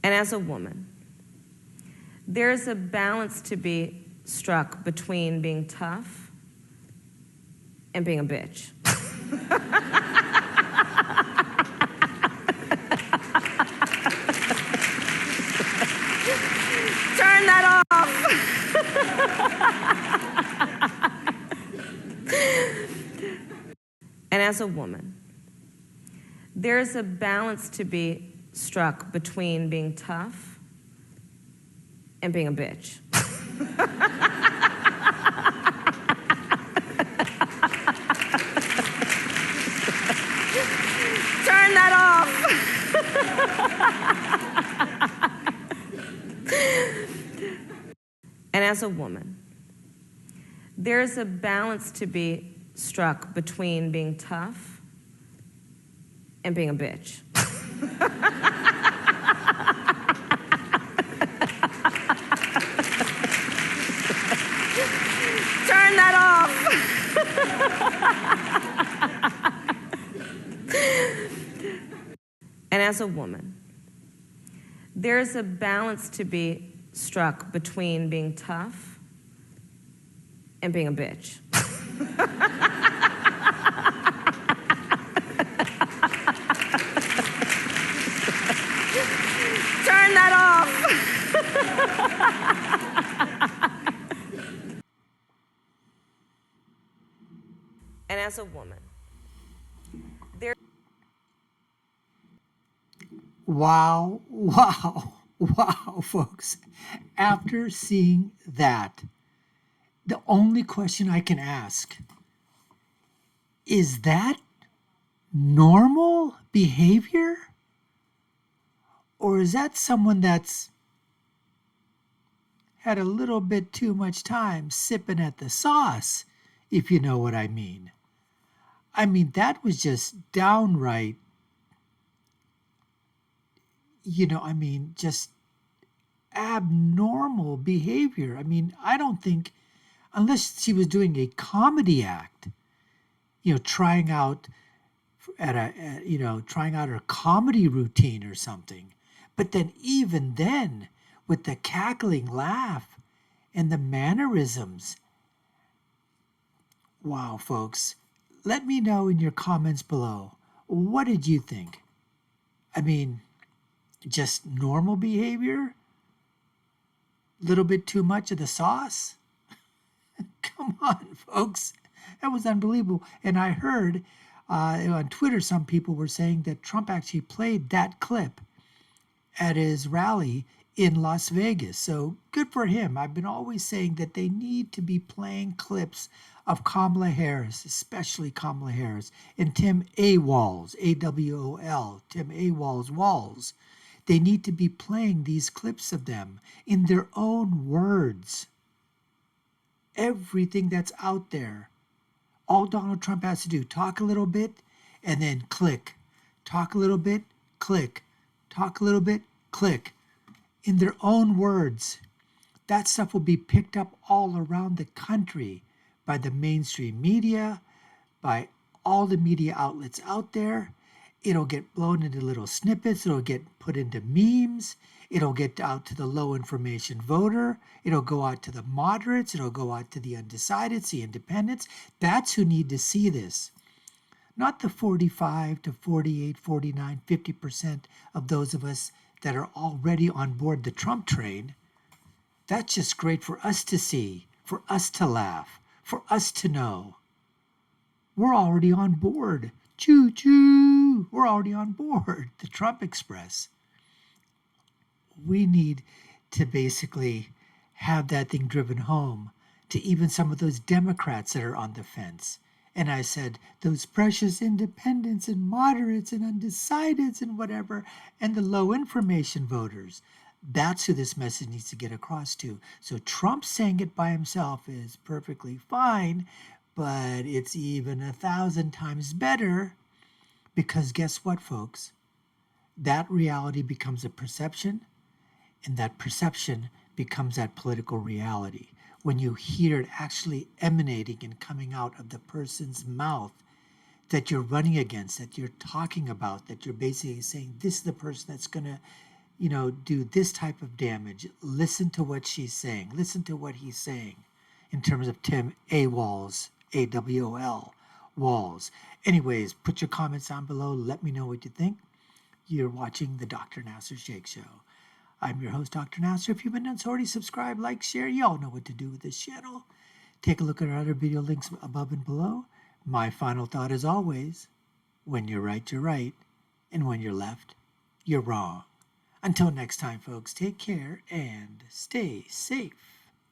And as a woman, there's a balance to be struck between being tough and being a bitch. Turn that off. And as a woman, there's a balance to be struck between being tough and being a bitch. Turn that off. And as a woman, there's a balance to be struck between being tough and being a bitch. Turn that off. And as a woman, there's a balance to be struck between being tough and being a bitch. Turn that off. And as a woman, Wow, folks. After seeing that, the only question I can ask is that normal behavior? Or is that someone that's had a little bit too much time sipping at the sauce, if you know what I mean? I mean, that was just downright, just abnormal behavior. I mean, I don't think, unless she was doing a comedy act, trying out her comedy routine or something. But then even then, with the cackling laugh and the mannerisms, wow, folks, let me know in your comments below. What did you think? I mean, just normal behavior? Little bit too much of the sauce? Come on, folks. That was unbelievable. And I heard on Twitter, some people were saying that Trump actually played that clip at his rally in Las Vegas. So good for him. I've been always saying that they need to be playing clips of Kamala Harris, especially Kamala Harris, and Tim Walz, A-W-O-L, Tim Walz. They need to be playing these clips of them in their own words. Everything that's out there. All Donald Trump has to do, talk a little bit and then click. Talk a little bit, click. Talk a little bit, click. In their own words. That stuff will be picked up all around the country by the mainstream media, by all the media outlets out there. It'll get blown into little snippets. It'll get put into memes. It'll get out to the low information voter. It'll go out to the moderates. It'll go out to the undecideds, the independents. That's who need to see this. Not the 45 to 48, 49, 50% of those of us that are already on board the Trump train. That's just great for us to see, for us to laugh, for us to know. We're already on board. Choo-choo! We're already on board the Trump Express. We need to basically have that thing driven home to even some of those Democrats that are on the fence. And I said, those precious independents and moderates and undecideds and whatever, and the low information voters. That's who this message needs to get across to. So Trump saying it by himself is perfectly fine, but it's even 1,000 times better because guess what, folks? That reality becomes a perception, and that perception becomes that political reality. When you hear it actually emanating and coming out of the person's mouth that you're running against, that you're talking about, that you're basically saying, this is the person that's going to do this type of damage. Listen to what she's saying. Listen to what he's saying in terms of Tim AWOLs, AWOL, walls. Anyways, put your comments down below. Let me know what you think. You're watching the Dr. Nasser Shake Show. I'm your host, Dr. Nasser. If you've been done so already, subscribe, like, share. You all know what to do with this channel. Take a look at our other video links above and below. My final thought is always, when you're right, you're right. And when you're left, you're wrong. Until next time, folks, take care and stay safe.